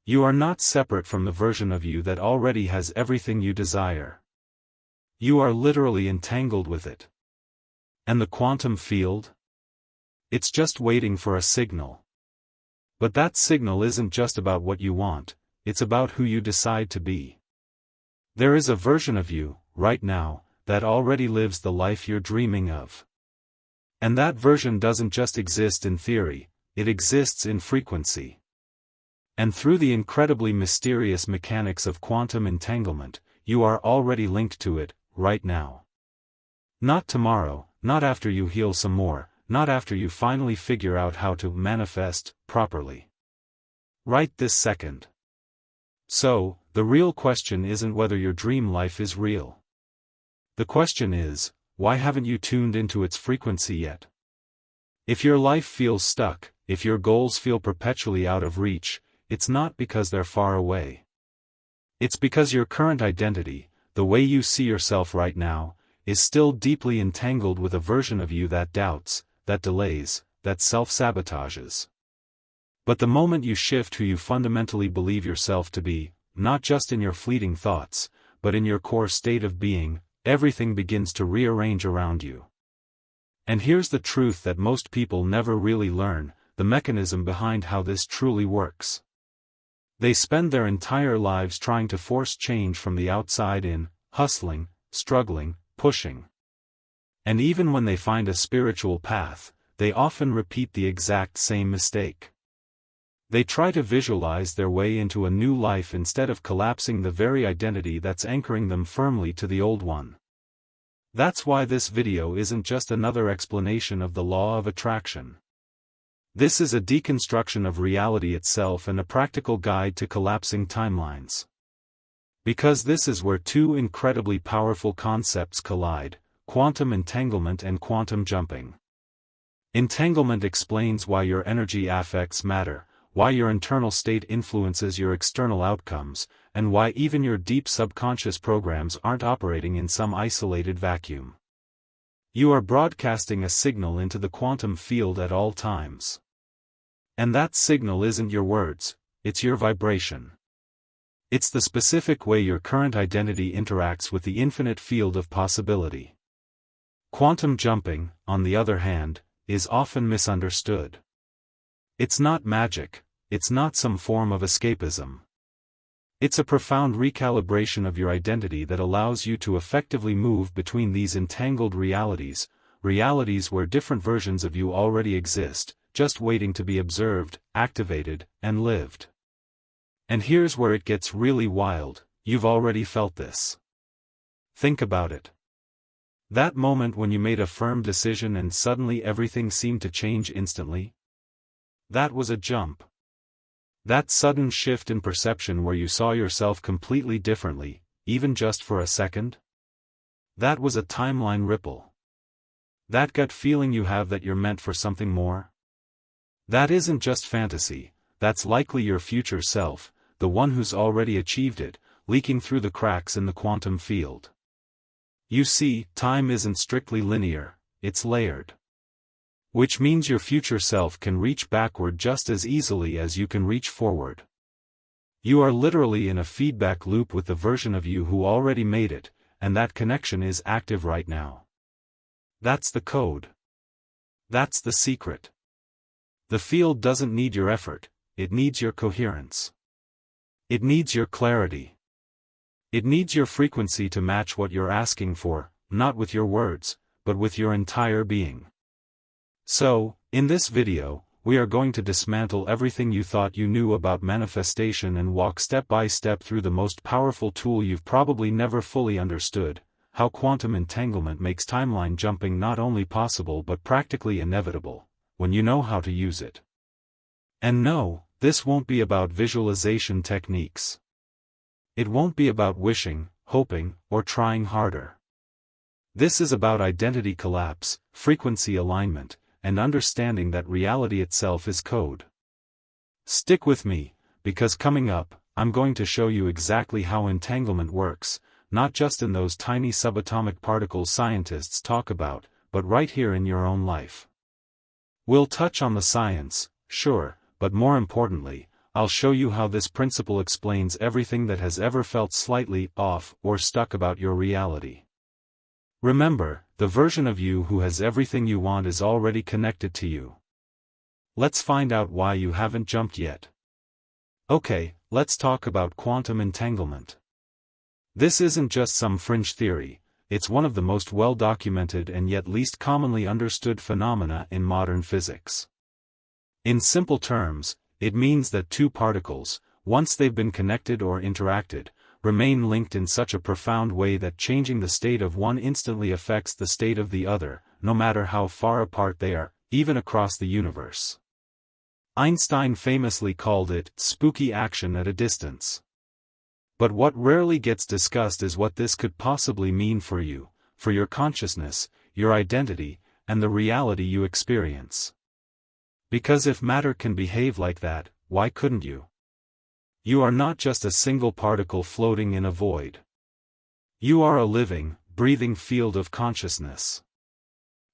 You are not separate from the version of you that already has everything you desire. You are literally entangled with it. And the quantum field? It's just waiting for a signal. But that signal isn't just about what you want, it's about who you decide to be. There is a version of you, right now, that already lives the life you're dreaming of. And that version doesn't just exist in theory, it exists in frequency. And through the incredibly mysterious mechanics of quantum entanglement, you are already linked to it, right now. Not tomorrow, not after you heal some more, not after you finally figure out how to manifest properly. Right this second. So, the real question isn't whether your dream life is real. The question is, why haven't you tuned into its frequency yet? If your life feels stuck, if your goals feel perpetually out of reach, it's not because they're far away. It's because your current identity, the way you see yourself right now, is still deeply entangled with a version of you that doubts, that delays, that self-sabotages. But the moment you shift who you fundamentally believe yourself to be, not just in your fleeting thoughts, but in your core state of being, everything begins to rearrange around you. And here's the truth that most people never really learn, the mechanism behind how this truly works. They spend their entire lives trying to force change from the outside in, hustling, struggling, pushing. And even when they find a spiritual path, they often repeat the exact same mistake. They try to visualize their way into a new life instead of collapsing the very identity that's anchoring them firmly to the old one. That's why this video isn't just another explanation of the law of attraction. This is a deconstruction of reality itself and a practical guide to collapsing timelines. Because this is where two incredibly powerful concepts collide: quantum entanglement and quantum jumping. Entanglement explains why your energy affects matter, why your internal state influences your external outcomes, and why even your deep subconscious programs aren't operating in some isolated vacuum. You are broadcasting a signal into the quantum field at all times. And that signal isn't your words, it's your vibration. It's the specific way your current identity interacts with the infinite field of possibility. Quantum jumping, on the other hand, is often misunderstood. It's not magic, it's not some form of escapism. It's a profound recalibration of your identity that allows you to effectively move between these entangled realities, realities where different versions of you already exist, just waiting to be observed, activated, and lived. And here's where it gets really wild: you've already felt this. Think about it. That moment when you made a firm decision and suddenly everything seemed to change instantly? That was a jump. That sudden shift in perception where you saw yourself completely differently, even just for a second? That was a timeline ripple. That gut feeling you have that you're meant for something more? That isn't just fantasy, that's likely your future self, the one who's already achieved it, leaking through the cracks in the quantum field. You see, time isn't strictly linear, it's layered. Which means your future self can reach backward just as easily as you can reach forward. You are literally in a feedback loop with the version of you who already made it, and that connection is active right now. That's the code. That's the secret. The field doesn't need your effort, it needs your coherence. It needs your clarity. It needs your frequency to match what you're asking for, not with your words, but with your entire being. So, in this video, we are going to dismantle everything you thought you knew about manifestation and walk step by step through the most powerful tool you've probably never fully understood: how quantum entanglement makes timeline jumping not only possible but practically inevitable, when you know how to use it. And no, this won't be about visualization techniques. It won't be about wishing, hoping, or trying harder. This is about identity collapse, frequency alignment, and understanding that reality itself is code. Stick with me, because coming up, I'm going to show you exactly how entanglement works, not just in those tiny subatomic particles scientists talk about, but right here in your own life. We'll touch on the science, sure, but more importantly, I'll show you how this principle explains everything that has ever felt slightly off or stuck about your reality. Remember, the version of you who has everything you want is already connected to you. Let's find out why you haven't jumped yet. Okay, let's talk about quantum entanglement. This isn't just some fringe theory, it's one of the most well-documented and yet least commonly understood phenomena in modern physics. In simple terms, it means that two particles, once they've been connected or interacted, remain linked in such a profound way that changing the state of one instantly affects the state of the other, no matter how far apart they are, even across the universe. Einstein famously called it spooky action at a distance. But what rarely gets discussed is what this could possibly mean for you, for your consciousness, your identity, and the reality you experience. Because if matter can behave like that, why couldn't you? You are not just a single particle floating in a void. You are a living, breathing field of consciousness.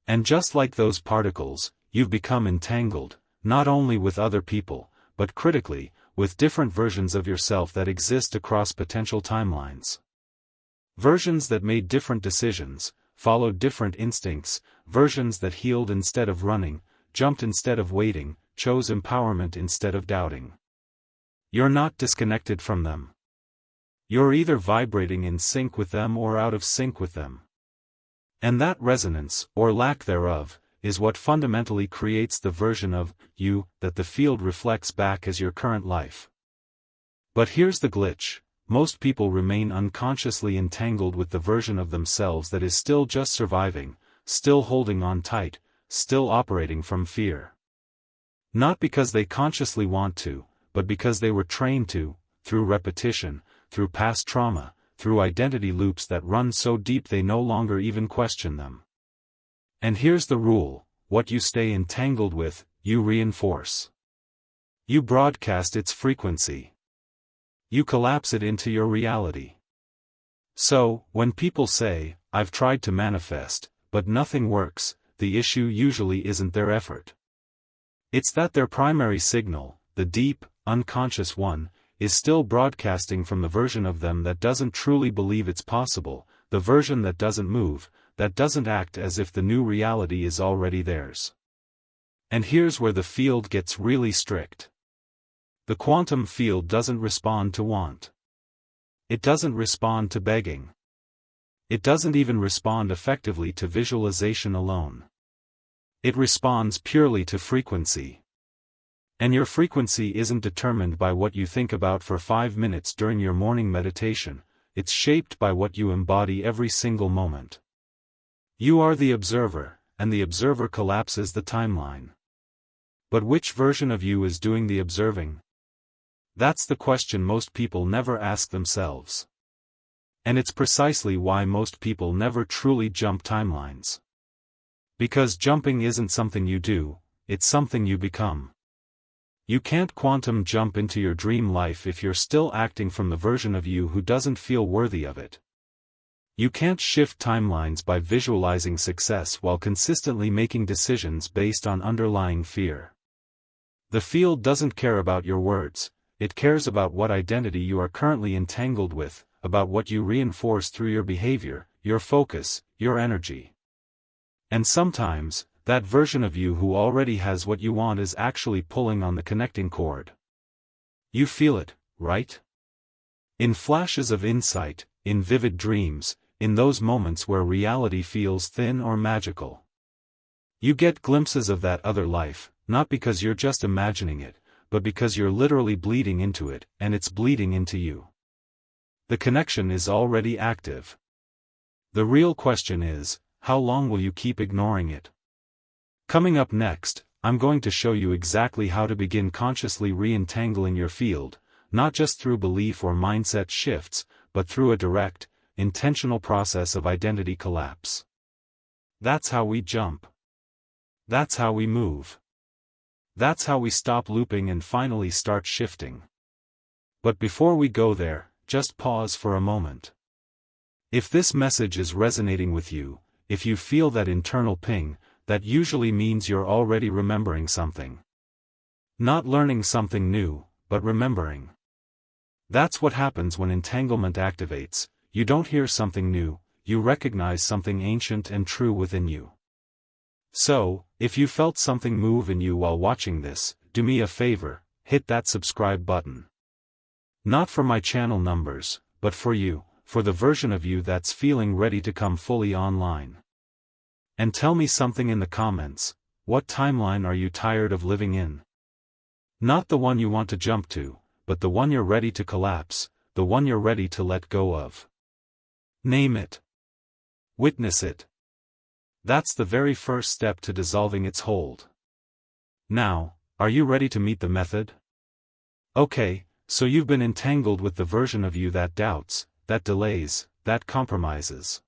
And just like those particles, you've become entangled, not only with other people, but critically, with different versions of yourself that exist across potential timelines. Versions that made different decisions, followed different instincts, versions that healed instead of running, jumped instead of waiting, chose empowerment instead of doubting. You're not disconnected from them. You're either vibrating in sync with them or out of sync with them. And that resonance, or lack thereof, is what fundamentally creates the version of you that the field reflects back as your current life. But here's the glitch: most people remain unconsciously entangled with the version of themselves that is still just surviving, still holding on tight, still operating from fear. Not because they consciously want to, but because they were trained to, through repetition, through past trauma, through identity loops that run so deep they no longer even question them. And here's the rule: what you stay entangled with, you reinforce. You broadcast its frequency. You collapse it into your reality. So, when people say, "I've tried to manifest, but nothing works," the issue usually isn't their effort. It's that their primary signal, the deep, unconscious one, is still broadcasting from the version of them that doesn't truly believe it's possible, the version that doesn't move, that doesn't act as if the new reality is already theirs. And here's where the field gets really strict. The quantum field doesn't respond to want. It doesn't respond to begging. It doesn't even respond effectively to visualization alone. It responds purely to frequency. And your frequency isn't determined by what you think about for 5 minutes during your morning meditation, it's shaped by what you embody every single moment. You are the observer, and the observer collapses the timeline. But which version of you is doing the observing? That's the question most people never ask themselves. And it's precisely why most people never truly jump timelines. Because jumping isn't something you do, it's something you become. You can't quantum jump into your dream life if you're still acting from the version of you who doesn't feel worthy of it. You can't shift timelines by visualizing success while consistently making decisions based on underlying fear. The field doesn't care about your words, it cares about what identity you are currently entangled with, about what you reinforce through your behavior, your focus, your energy. And sometimes, that version of you who already has what you want is actually pulling on the connecting cord. You feel it, right? In flashes of insight, in vivid dreams, in those moments where reality feels thin or magical. You get glimpses of that other life, not because you're just imagining it, but because you're literally bleeding into it, and it's bleeding into you. The connection is already active. The real question is, how long will you keep ignoring it? Coming up next, I'm going to show you exactly how to begin consciously re-entangling your field, not just through belief or mindset shifts, but through a direct, intentional process of identity collapse. That's how we jump. That's how we move. That's how we stop looping and finally start shifting. But before we go there, just pause for a moment. If this message is resonating with you, if you feel that internal ping, that usually means you're already remembering something. Not learning something new, but remembering. That's what happens when entanglement activates. You don't hear something new, you recognize something ancient and true within you. So, if you felt something move in you while watching this, do me a favor, hit that subscribe button. Not for my channel numbers, but for you, for the version of you that's feeling ready to come fully online. And tell me something in the comments. What timeline are you tired of living in? Not the one you want to jump to, but the one you're ready to collapse, the one you're ready to let go of. Name it. Witness it. That's the very first step to dissolving its hold. Now, are you ready to meet the method? Okay, so you've been entangled with the version of you that doubts, that delays, that compromises.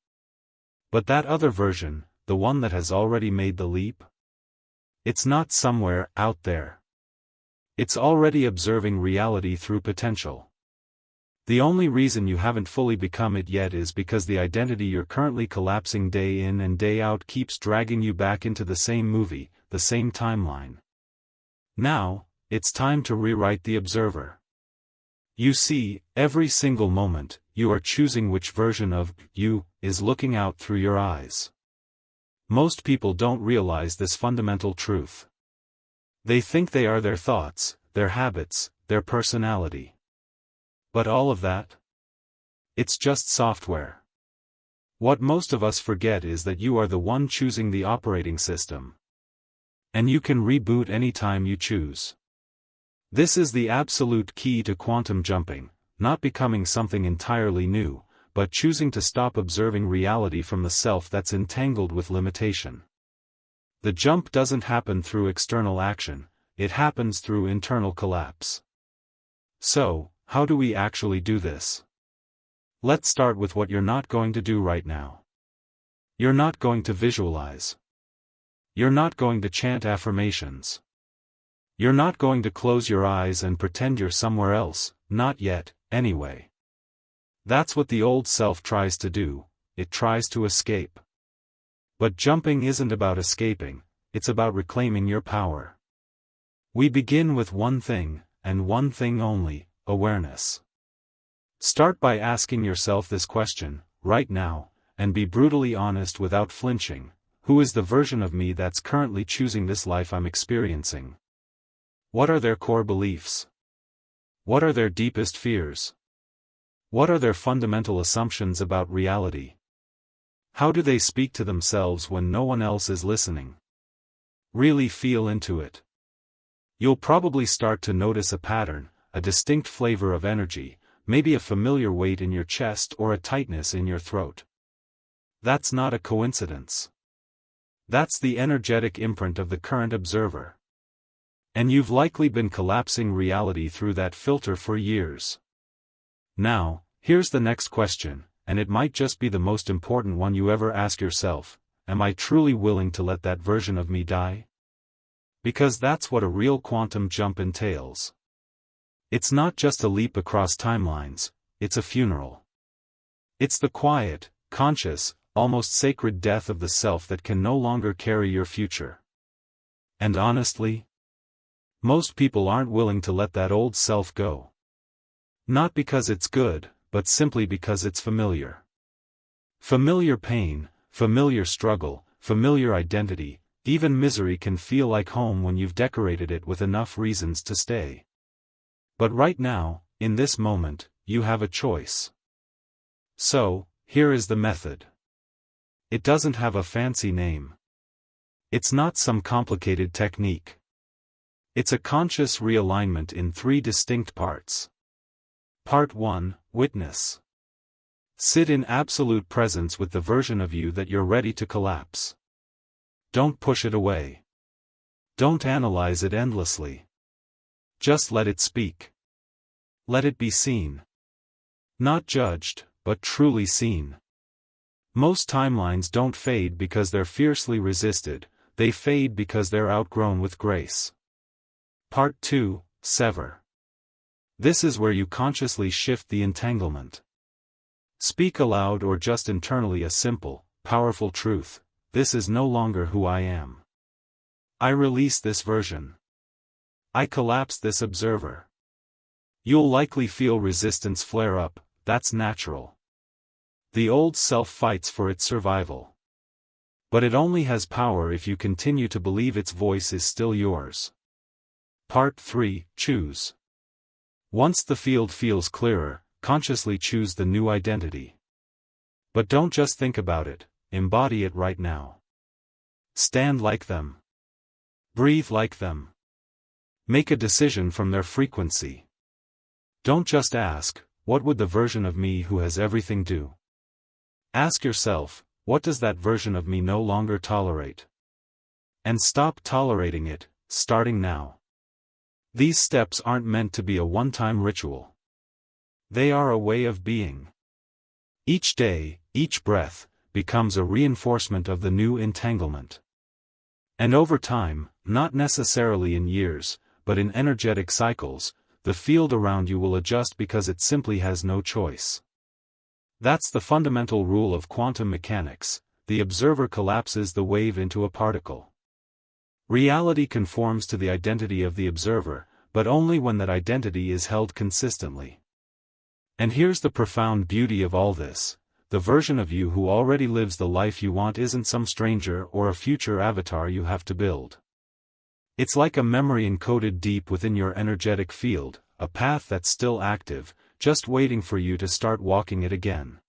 But that other version, the one that has already made the leap? It's not somewhere out there. It's already observing reality through potential. The only reason you haven't fully become it yet is because the identity you're currently collapsing day in and day out keeps dragging you back into the same movie, the same timeline. Now, it's time to rewrite the observer. You see, every single moment, you are choosing which version of you is looking out through your eyes. Most people don't realize this fundamental truth. They think they are their thoughts, their habits, their personality. But all of that? It's just software. What most of us forget is that you are the one choosing the operating system. And you can reboot anytime you choose. This is the absolute key to quantum jumping, not becoming something entirely new, but choosing to stop observing reality from the self that's entangled with limitation. The jump doesn't happen through external action, it happens through internal collapse. So, how do we actually do this? Let's start with what you're not going to do right now. You're not going to visualize. You're not going to chant affirmations. You're not going to close your eyes and pretend you're somewhere else, not yet, anyway. That's what the old self tries to do, it tries to escape. But jumping isn't about escaping, it's about reclaiming your power. We begin with one thing, and one thing only, awareness. Start by asking yourself this question, right now, and be brutally honest without flinching. Who is the version of me that's currently choosing this life I'm experiencing? What are their core beliefs? What are their deepest fears? What are their fundamental assumptions about reality? How do they speak to themselves when no one else is listening? Really feel into it. You'll probably start to notice a pattern, a distinct flavor of energy, maybe a familiar weight in your chest or a tightness in your throat. That's not a coincidence. That's the energetic imprint of the current observer. And you've likely been collapsing reality through that filter for years. Now, here's the next question, and it might just be the most important one you ever ask yourself: am I truly willing to let that version of me die? Because that's what a real quantum jump entails. It's not just a leap across timelines, it's a funeral. It's the quiet, conscious, almost sacred death of the self that can no longer carry your future. And honestly, most people aren't willing to let that old self go. Not because it's good, but simply because it's familiar. Familiar pain, familiar struggle, familiar identity, even misery can feel like home when you've decorated it with enough reasons to stay. But right now, in this moment, you have a choice. So, here is the method. It doesn't have a fancy name. It's not some complicated technique. It's a conscious realignment in 3 distinct parts. Part 1, Witness. Sit in absolute presence with the version of you that you're ready to collapse. Don't push it away. Don't analyze it endlessly. Just let it speak. Let it be seen. Not judged, but truly seen. Most timelines don't fade because they're fiercely resisted, they fade because they're outgrown with grace. Part 2, Sever. This is where you consciously shift the entanglement. Speak aloud or just internally a simple, powerful truth: this is no longer who I am. I release this version. I collapse this observer. You'll likely feel resistance flare up, that's natural. The old self fights for its survival. But it only has power if you continue to believe its voice is still yours. Part 3, Choose. Once the field feels clearer, consciously choose the new identity. But don't just think about it, embody it right now. Stand like them. Breathe like them. Make a decision from their frequency. Don't just ask, what would the version of me who has everything do? Ask yourself, what does that version of me no longer tolerate? And stop tolerating it, starting now. These steps aren't meant to be a one-time ritual. They are a way of being. Each day, each breath, becomes a reinforcement of the new entanglement. And over time, not necessarily in years, but in energetic cycles, the field around you will adjust because it simply has no choice. That's the fundamental rule of quantum mechanics: the observer collapses the wave into a particle. Reality conforms to the identity of the observer, but only when that identity is held consistently. And here's the profound beauty of all this: the version of you who already lives the life you want isn't some stranger or a future avatar you have to build. It's like a memory encoded deep within your energetic field, a path that's still active, just waiting for you to start walking it again.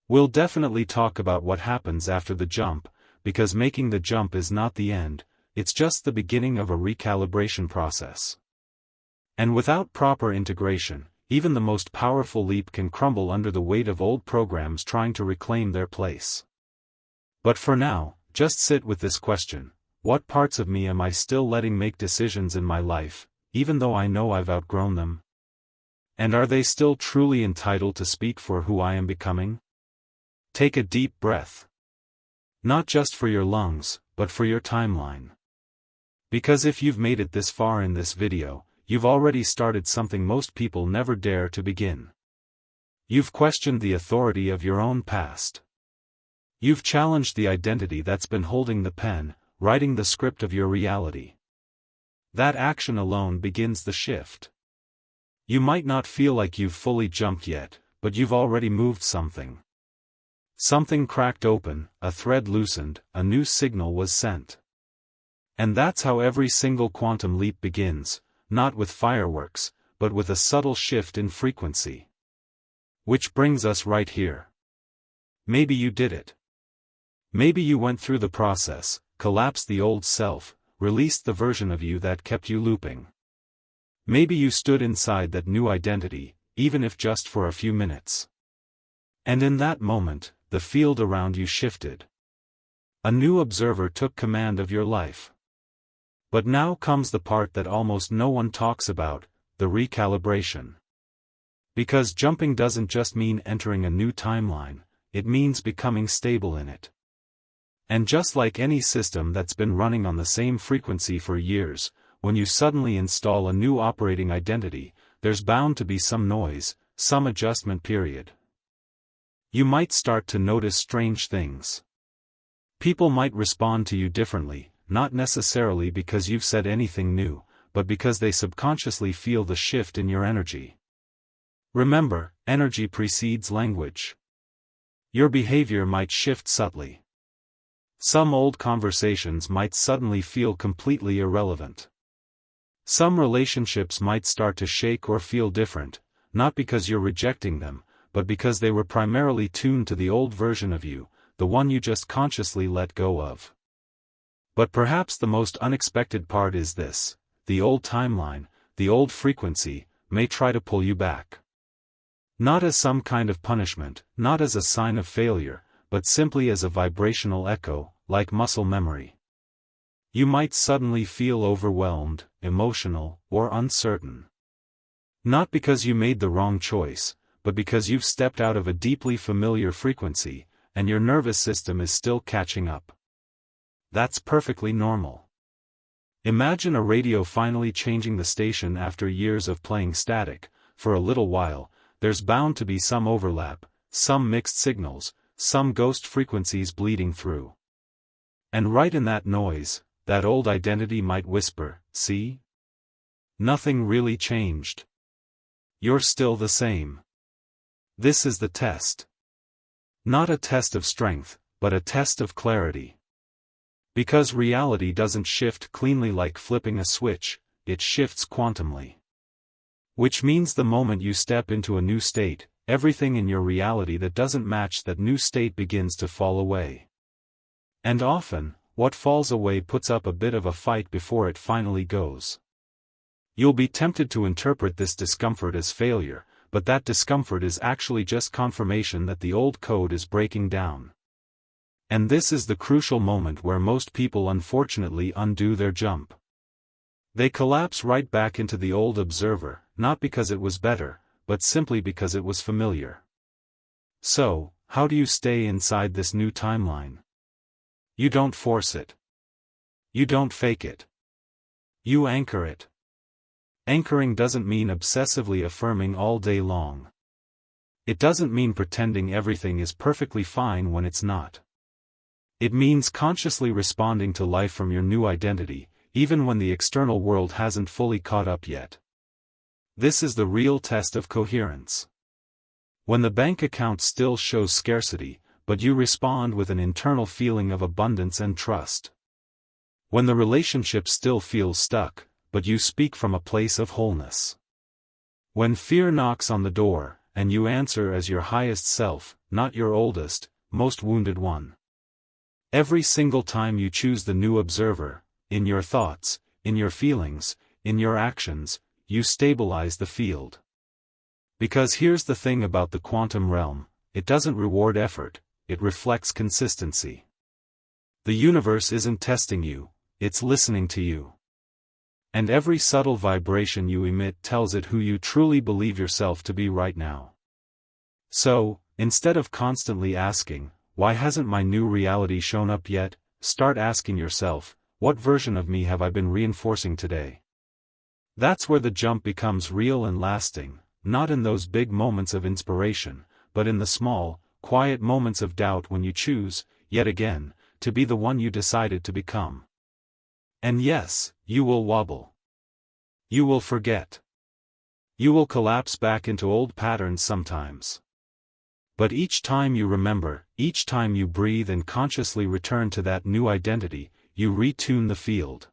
We'll definitely talk about what happens after the jump, because making the jump is not the end, it's just the beginning of a recalibration process. And without proper integration, even the most powerful leap can crumble under the weight of old programs trying to reclaim their place. But for now, just sit with this question: what parts of me am I still letting make decisions in my life, even though I know I've outgrown them? And are they still truly entitled to speak for who I am becoming? Take a deep breath. Not just for your lungs, but for your timeline. Because if you've made it this far in this video, you've already started something most people never dare to begin. You've questioned the authority of your own past. You've challenged the identity that's been holding the pen, writing the script of your reality. That action alone begins the shift. You might not feel like you've fully jumped yet, but you've already moved something. Something cracked open, a thread loosened, a new signal was sent. And that's how every single quantum leap begins, not with fireworks, but with a subtle shift in frequency. Which brings us right here. Maybe you did it. Maybe you went through the process, collapsed the old self, released the version of you that kept you looping. Maybe you stood inside that new identity, even if just for a few minutes. And in that moment, the field around you shifted. A new observer took command of your life. But now comes the part that almost no one talks about: the recalibration. Because jumping doesn't just mean entering a new timeline, it means becoming stable in it. And just like any system that's been running on the same frequency for years, when you suddenly install a new operating identity, there's bound to be some noise, some adjustment period. You might start to notice strange things. People might respond to you differently, not necessarily because you've said anything new, but because they subconsciously feel the shift in your energy. Remember, energy precedes language. Your behavior might shift subtly. Some old conversations might suddenly feel completely irrelevant. Some relationships might start to shake or feel different, not because you're rejecting them, but because they were primarily tuned to the old version of you, the one you just consciously let go of. But perhaps the most unexpected part is this: the old timeline, the old frequency, may try to pull you back. Not as some kind of punishment, not as a sign of failure, but simply as a vibrational echo, like muscle memory. You might suddenly feel overwhelmed, emotional, or uncertain. Not because you made the wrong choice, but because you've stepped out of a deeply familiar frequency, and your nervous system is still catching up. That's perfectly normal. Imagine a radio finally changing the station after years of playing static. For a little while, there's bound to be some overlap, some mixed signals, some ghost frequencies bleeding through. And right in that noise, that old identity might whisper, "See? Nothing really changed." You're still the same. This is the test. Not a test of strength, but a test of clarity. Because reality doesn't shift cleanly like flipping a switch, it shifts quantumly. Which means the moment you step into a new state, everything in your reality that doesn't match that new state begins to fall away. And often, what falls away puts up a bit of a fight before it finally goes. You'll be tempted to interpret this discomfort as failure, but that discomfort is actually just confirmation that the old code is breaking down. And this is the crucial moment where most people unfortunately undo their jump. They collapse right back into the old observer, not because it was better, but simply because it was familiar. So, how do you stay inside this new timeline? You don't force it. You don't fake it. You anchor it. Anchoring doesn't mean obsessively affirming all day long. It doesn't mean pretending everything is perfectly fine when it's not. It means consciously responding to life from your new identity, even when the external world hasn't fully caught up yet. This is the real test of coherence. When the bank account still shows scarcity, but you respond with an internal feeling of abundance and trust. When the relationship still feels stuck, but you speak from a place of wholeness. When fear knocks on the door, and you answer as your highest self, not your oldest, most wounded one. Every single time you choose the new observer, in your thoughts, in your feelings, in your actions, you stabilize the field. Because here's the thing about the quantum realm, it doesn't reward effort, it reflects consistency. The universe isn't testing you, it's listening to you. And every subtle vibration you emit tells it who you truly believe yourself to be right now. So, instead of constantly asking, why hasn't my new reality shown up yet, start asking yourself, what version of me have I been reinforcing today? That's where the jump becomes real and lasting, not in those big moments of inspiration, but in the small, quiet moments of doubt when you choose, yet again, to be the one you decided to become. And yes, you will wobble. You will forget. You will collapse back into old patterns sometimes. But each time you remember, each time you breathe and consciously return to that new identity, you retune the field.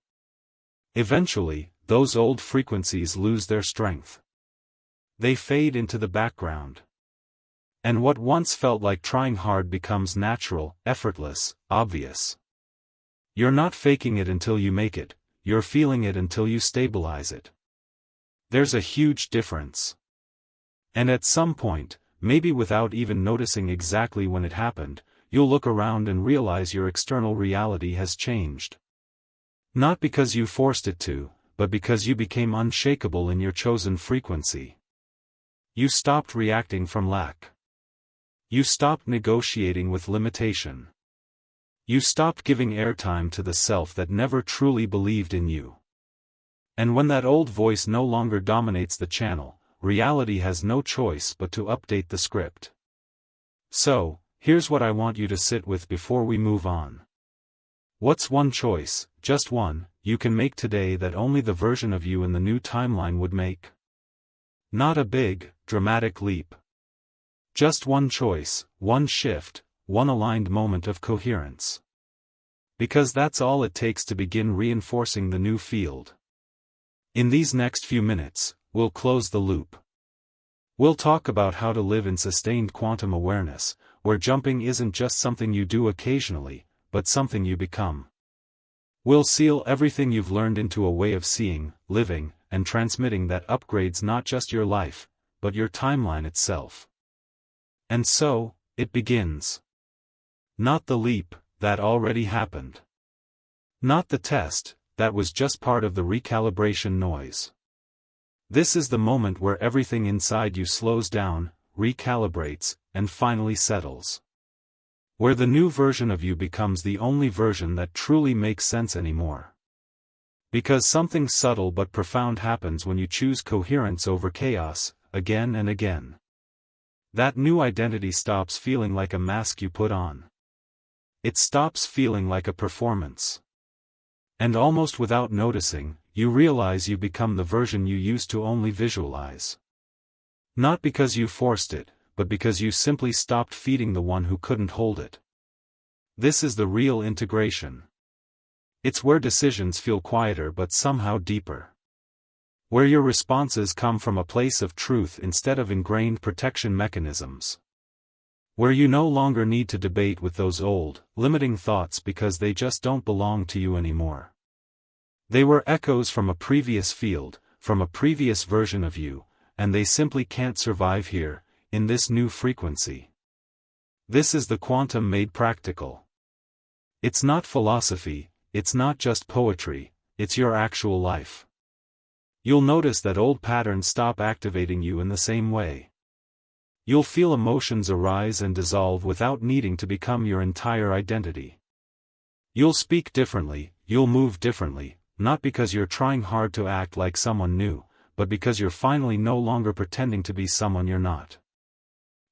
Eventually, those old frequencies lose their strength. They fade into the background. And what once felt like trying hard becomes natural, effortless, obvious. You're not faking it until you make it, you're feeling it until you stabilize it. There's a huge difference. And at some point, maybe without even noticing exactly when it happened, you'll look around and realize your external reality has changed. Not because you forced it to, but because you became unshakable in your chosen frequency. You stopped reacting from lack. You stopped negotiating with limitation. You stopped giving airtime to the self that never truly believed in you. And when that old voice no longer dominates the channel, reality has no choice but to update the script. So, here's what I want you to sit with before we move on. What's one choice, just one, you can make today that only the version of you in the new timeline would make? Not a big, dramatic leap. Just one choice, one shift, one aligned moment of coherence. Because that's all it takes to begin reinforcing the new field. In these next few minutes, we'll close the loop. We'll talk about how to live in sustained quantum awareness, where jumping isn't just something you do occasionally, but something you become. We'll seal everything you've learned into a way of seeing, living, and transmitting that upgrades not just your life, but your timeline itself. And so, it begins. Not the leap, that already happened. Not the test, that was just part of the recalibration noise. This is the moment where everything inside you slows down, recalibrates, and finally settles. Where the new version of you becomes the only version that truly makes sense anymore. Because something subtle but profound happens when you choose coherence over chaos, again and again. That new identity stops feeling like a mask you put on. It stops feeling like a performance. And almost without noticing, you realize you become the version you used to only visualize. Not because you forced it, but because you simply stopped feeding the one who couldn't hold it. This is the real integration. It's where decisions feel quieter but somehow deeper. Where your responses come from a place of truth instead of ingrained protection mechanisms. Where you no longer need to debate with those old, limiting thoughts because they just don't belong to you anymore. They were echoes from a previous field, from a previous version of you, and they simply can't survive here, in this new frequency. This is the quantum made practical. It's not philosophy, it's not just poetry, it's your actual life. You'll notice that old patterns stop activating you in the same way. You'll feel emotions arise and dissolve without needing to become your entire identity. You'll speak differently, you'll move differently, not because you're trying hard to act like someone new, but because you're finally no longer pretending to be someone you're not.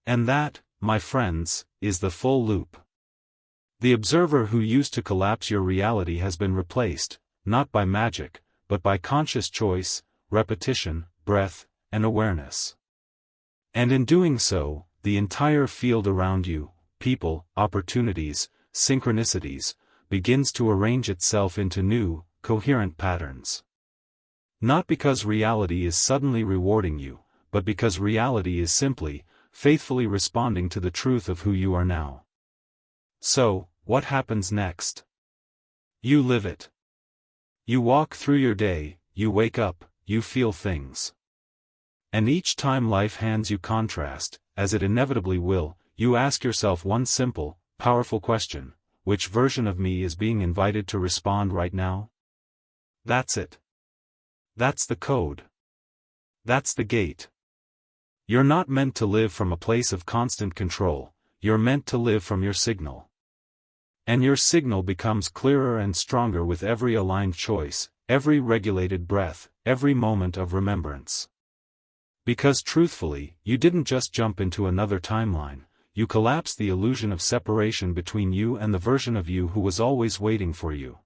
And that, my friends, is the full loop. The observer who used to collapse your reality has been replaced, not by magic, but by conscious choice, repetition, breath, and awareness. And in doing so, the entire field around you, people, opportunities, synchronicities, begins to arrange itself into new, coherent patterns. Not because reality is suddenly rewarding you, but because reality is simply, faithfully responding to the truth of who you are now. So, what happens next? You live it. You walk through your day, you wake up, you feel things. And each time life hands you contrast, as it inevitably will, you ask yourself one simple, powerful question: which version of me is being invited to respond right now? That's it. That's the code. That's the gate. You're not meant to live from a place of constant control, you're meant to live from your signal. And your signal becomes clearer and stronger with every aligned choice, every regulated breath, every moment of remembrance. Because truthfully, you didn't just jump into another timeline, you collapsed the illusion of separation between you and the version of you who was always waiting for you.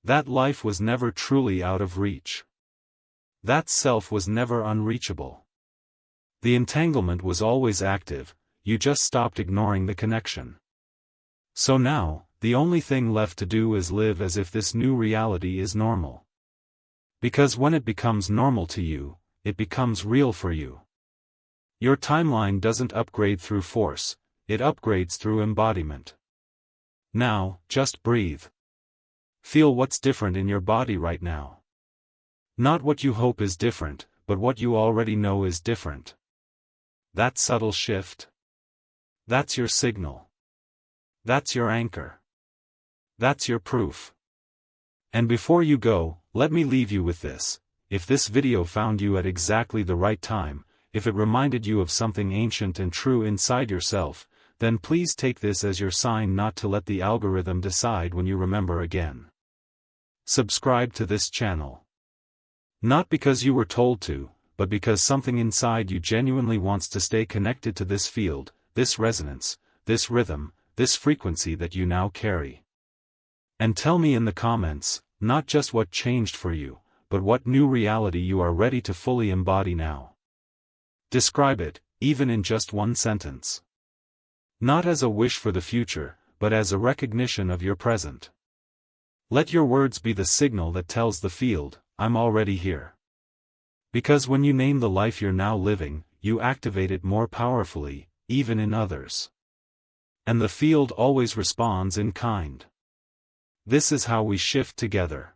That life was never truly out of reach. That self was never unreachable. The entanglement was always active, you just stopped ignoring the connection. So now, the only thing left to do is live as if this new reality is normal. Because when it becomes normal to you, it becomes real for you. Your timeline doesn't upgrade through force, it upgrades through embodiment. Now, just breathe. Feel what's different in your body right now. Not what you hope is different, but what you already know is different. That subtle shift. That's your signal. That's your anchor. That's your proof. And before you go, let me leave you with this. If this video found you at exactly the right time, if it reminded you of something ancient and true inside yourself, then please take this as your sign not to let the algorithm decide when you remember again. Subscribe to this channel. Not because you were told to, but because something inside you genuinely wants to stay connected to this field, this resonance, this rhythm, this frequency that you now carry. And tell me in the comments, not just what changed for you, but what new reality you are ready to fully embody now. Describe it, even in just one sentence. Not as a wish for the future, but as a recognition of your present. Let your words be the signal that tells the field, I'm already here. Because when you name the life you're now living, you activate it more powerfully, even in others. And the field always responds in kind. This is how we shift together.